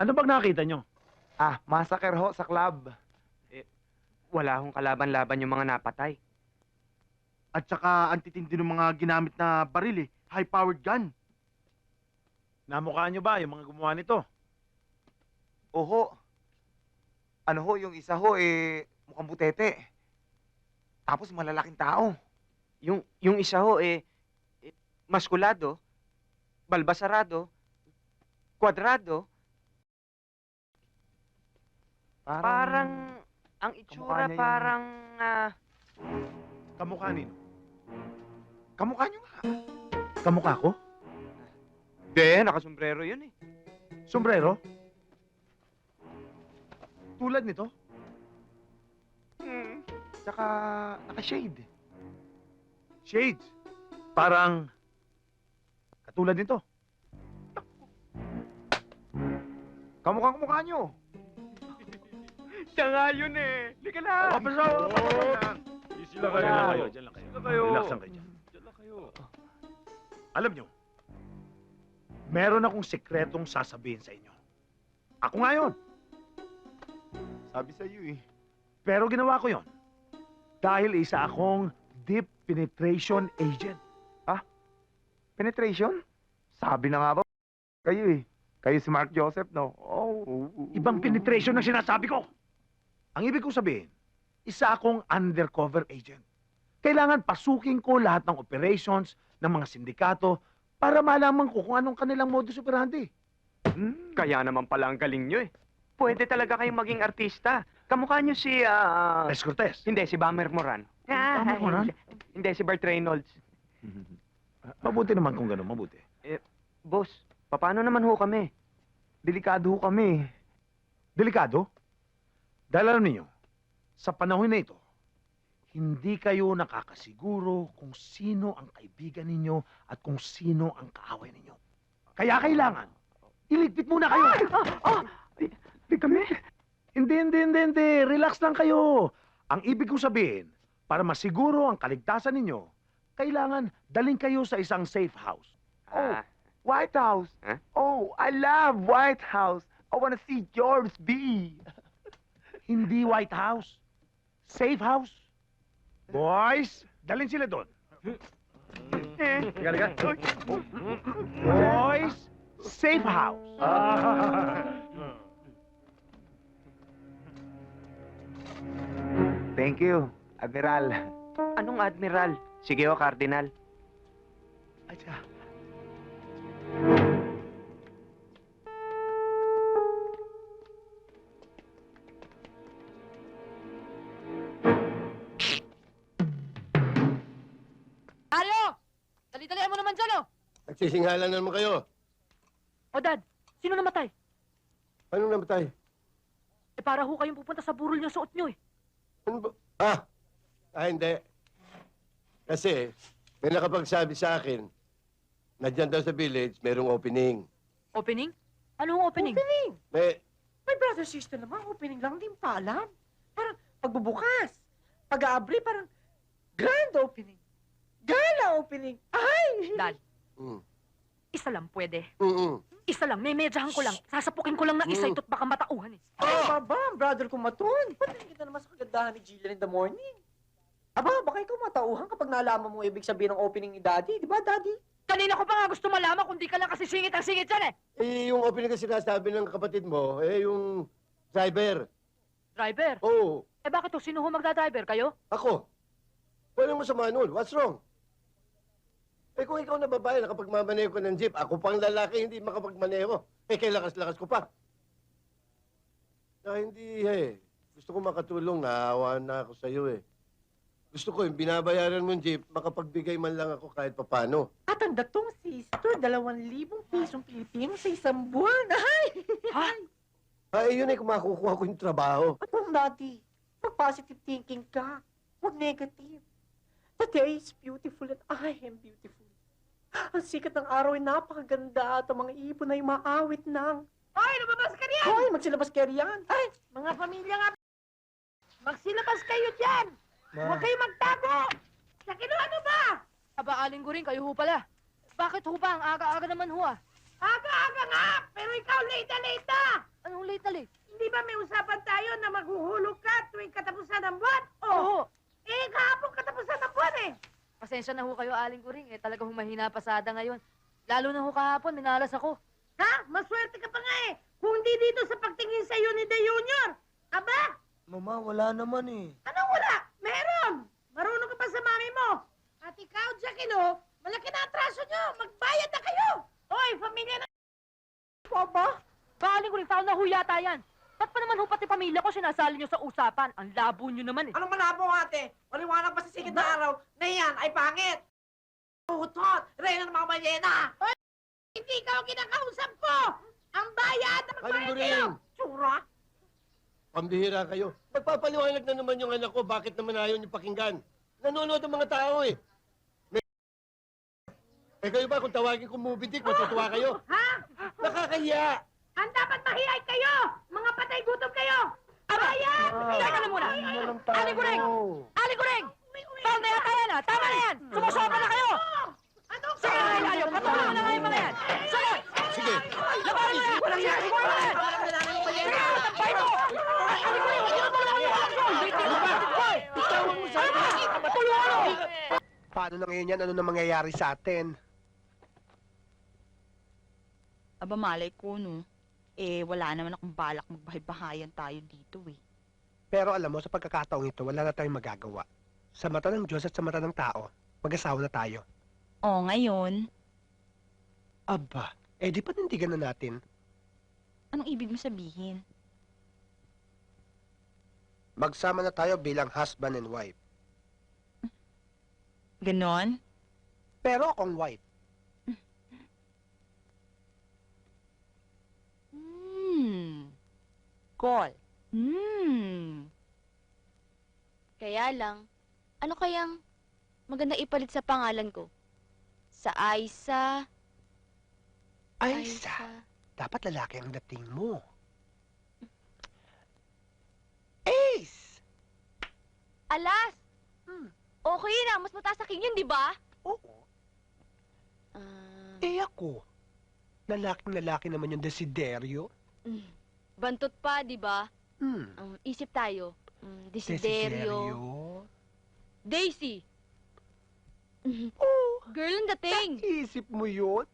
Ano bang nakita nyo? Massacre ho sa club. Wala akong kalaban-laban yung mga napatay. At saka ang titindi ng mga ginamit na baril eh. High-powered gun. Namukhaan nyo ba yung mga gumawa nito? Oho. Ano ho, yung isa ho mukhang butete. Tapos malalaking tao. Yung isa ho, maskulado, balbasarado, kwadrado, parang ang itsura kamukha niya yung- parang, Kamukha nino? Kamukha nyo nga. Kamukha ko? Hindi, nakasombrero yun eh. Sombrero? Tulad nito? Tsaka naka-shade. Shades. Parang katulad nito. Kamukha nyo. Siya nga yun eh. Lika na! Easy lang kayo. Diyan lang kayo. Diyan lang kayo. Relax lang kayo dyan. Diyan lang kayo. Alam nyo, meron akong sekretong sasabihin sa inyo. Ako nga yun. Sabi sa iyo eh. Pero ginawa ko yon dahil isa akong deep penetration agent. Penetration? Sabi na nga ba kayo eh. Kayo si Mark Joseph, no? Ibang penetration ang sinasabi ko. Ang ibig kong sabihin, isa akong undercover agent. Kailangan pasukin ko lahat ng operations ng mga sindikato para malaman ko kung anong kanilang modus operandi. Kaya naman pala ang galing nyo eh. Pwede talaga kayong maging artista. Kamukha nyo si, Les Cortez. hindi, si Bummer Moran. Bummer Moran? Hindi, si Burt Reynolds. Mabuti naman kung gano'n, mabuti. Boss, paano naman ho kami? Delikado ho kami. Delikado? Dahil alam niyo, sa panahon na ito, hindi kayo nakakasiguro kung sino ang kaibigan ninyo at kung sino ang kaaway ninyo. Kaya kailangan, iligpit muna kayo. Di kami. Hindi. Relax lang kayo. Ang ibig kong sabihin, para masiguro ang kaligtasan ninyo, kailangan daling kayo sa isang safe house. White House. Huh? Oh, I love White House. I wanna see George B. Hindi White House. Safe house. Boys, dalhin sila doon. Liga. Boys, safe house. Thank you, Admiral. Anong admiral? Sige ho, Cardinal. Mario! Dali-dalihan mo naman dyan, oh! Nagsisingalan na naman kayo. O, Dad, sino namatay? Anong namatay? Para ho kayong pupunta sa burol niyo suot niyo, eh. Ano ba? Hindi. Kasi, may nakapagsabi sa akin na dyan daw sa village, merong opening. Opening? Anong opening? May, My brother, sister naman, opening lang din pa alam. Parang pagbubukas. Pag-aabri, parang grand opening. Gala opening. Ay! Dad, mm, isa lang pwede. mm, Isa lang, memedyahan ko lang. Sasapukin ko lang ng isa ito't baka matauhan, eh. Ay, baba, ang brother ko maton. Patingin kita naman sa kagandahan ni Jillian in the morning. Aba, baka ikaw matauhan kapag nalaman mo ibig sabihin ng opening ni Daddy. Di ba, Daddy? Kanina ko pa nga gusto malaman kung di ka lang kasi singit ang singit yan, eh. yung opening kasi sinasabi ng kapatid mo, yung driver. Driver. Oh, Bakit to? Sino ho magdadriver? Kayo? ako. Walang masama nun. What's wrong? Kung ikaw na babae, nakapagmamaneho ko ng jeep, ako pang lalaki, hindi makapagmaneho. Kay lakas-lakas ko pa. Hindi, Gusto ko makatulong, naawa na ako sa'yo, Gusto ko, yung binabayaran mong jeep, makapagbigay man lang ako kahit papano. At ang datong sister, 2,000 pisong Pilipino sa isang buwan. Ay! Yun kung makukuha ko yung trabaho. At Daddy, mag-positive thinking ka. Huwag negative. The day is beautiful and I am beautiful. Ang sikat ng araw ay napakaganda at ang mga ibon ay maawit ng... Hoy, lumabas ka riyan! Hoy, magsilabas kayo riyan. Ay! Mga pamilya nga, magsilabas kayo dyan! Huwag kayo magtago! Sa kinuha ano ba? Aba, aling guring, kayo ho pala. Bakit ho ba? Ang aga-aga naman ho, ah. Aga-aga nga, pero ikaw late na late na. Anong late na late? Hindi ba may usapan tayo na maghuhulog ka tuwing katapusan ng buwan? Oo. Eh, kahapon katapusan ng buwan eh. Pasensya na ho kayo, Aling Kuring. Talaga humahina pasada ngayon. Lalo na ho kahapon, minalas ako. Ha? Maswerte ka pa nga eh. Kung hindi dito sa pagtingin sa'yo ni De Junior. Aba, Mama, wala naman eh. anong wala? Meron. Marunong ka pa sa mami mo. At ikaw, Jackino, malaki na atraso nyo. Magbayad na kayo. Hoy, pamilya na. Papa? Aling Kuring, foul na ho yata yan. Ba't pa naman ho pati pamilya ko sinasali nyo sa usapan? Ang labo nyo naman eh. Anong malabo, ate? Maliwanag ba sa sigit na araw na yan ay pangit? Utot! Reyna ng mga balyena! Hindi ikaw ang kinakausap ko. Ang bayad na magbayad Aling kayo. Guring, Tsura! pambihira kayo. Magpapaliwanag na naman yung anak ko bakit naman ayaw niyo pakinggan. Nanonood ang mga tao eh. Eh kayo ba kung tawagin ko movie dick, matutuwa kayo? Ha? Nakakahiya! Ang dapat mahiyay kayo. Mga patay gutom kayo. Bayad! Teka lang muna. Aling Kuring! Aling Kuring! Foul na yata yan ah! Tama na yan! Sumusobra na kayo! Anong Sige na kayo! Patulungan na kayo mga yan! Sige! Sige, Labanan mo na! Walang yan! Ikuha mo na yan! Sige! Tampay mo! Aling Kuring! Huwag niyo na tulungan yung anak ko! Hoy! bitawan mo sa akin! Tulungan mo! Paano na ngayon yan? Ano na mangyayari sa atin? Aba, malay ko, no? Eh, wala naman akong balak magbahay-bahayan tayo dito, eh. Pero alam mo, sa pagkakataong ito, wala na tayong magagawa. Sa mata ng Diyos at sa mata ng tao, mag-asawa na tayo. O, ngayon, Aba, eh di panindigan na natin. anong ibig mo sabihin? Magsama na tayo bilang husband and wife. Ganon? Pero akong wife. Call. Kaya lang, ano kayang maganda ipalit sa pangalan ko? Sa Aiza... Aiza, dapat lalaki ang dating mo. Ace! Alas! Okay na, mas mataas sa king yun, di ba? Oo. Eh ako, lalaking-lalaki naman yung desideryo. Bantot pa, di ba? Hmm. Isip tayo. Desiderio. Daisy! Oh, Girl ang dating! isip mo yun?